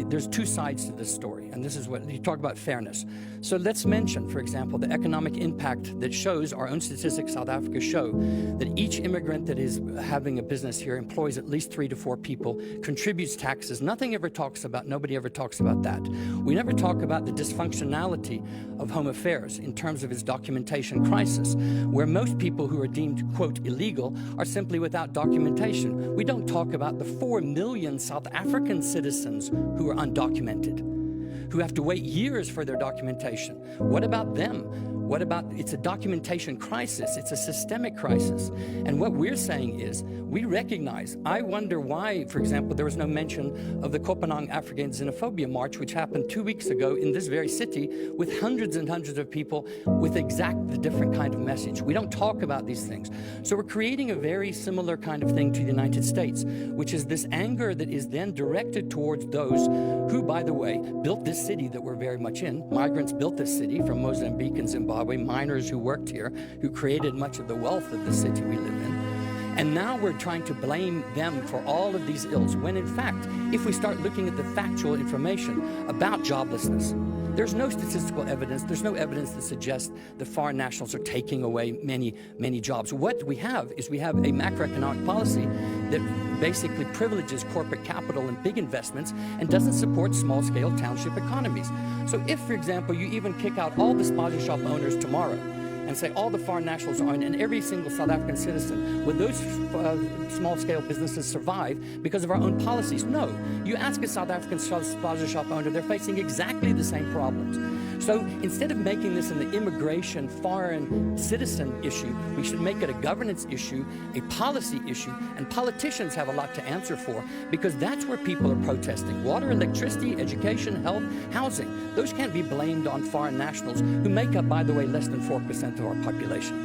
there's two sides to this story, and this is what you talk about fairness. So let's mention, for example, the economic impact that shows, our own statistics, South Africa show, that each immigrant that is having a business here employs at least 3 to 4 people, contributes taxes. Nobody ever talks about that. We never talk about the dysfunctionality of Home Affairs in terms of its documentation crisis, where most people who are deemed, quote, illegal are simply without documentation. We don't talk about the 4 million South African citizens who are undocumented, who have to wait years for their documentation. What about them? What about, it's a documentation crisis, it's a systemic crisis. And what we're saying is, we recognize, I wonder why, for example, there was no mention of the Kopanang African Xenophobia March, which happened 2 weeks ago in this very city with hundreds and hundreds of people with exactly the different kind of message. We don't talk about these things. So we're creating a very similar kind of thing to the United States, which is this anger that is then directed towards those who, by the way, built this city that we're very much in. Migrants built this city from Mozambique and Zimbabwe, miners who worked here, who created much of the wealth of the city we live in. And now we're trying to blame them for all of these ills, when in fact, if we start looking at the factual information about joblessness, there's no statistical evidence, there's no evidence that suggests that foreign nationals are taking away many jobs. What we have is we have a macroeconomic policy that basically privileges corporate capital and big investments and doesn't support small-scale township economies. So if, for example, you even kick out all the spaza shop owners tomorrow and say all the foreign nationals are in, and every single South African citizen, would those small-scale businesses survive because of our own policies? No. You ask a South African spaza shop owner, they're facing exactly the same problems. So instead of making this an immigration foreign citizen issue, we should make it a governance issue, a policy issue, and politicians have a lot to answer for, because that's where people are protesting. Water, electricity, education, health, housing. Those can't be blamed on foreign nationals who make up, by the way, less than 4% of our population.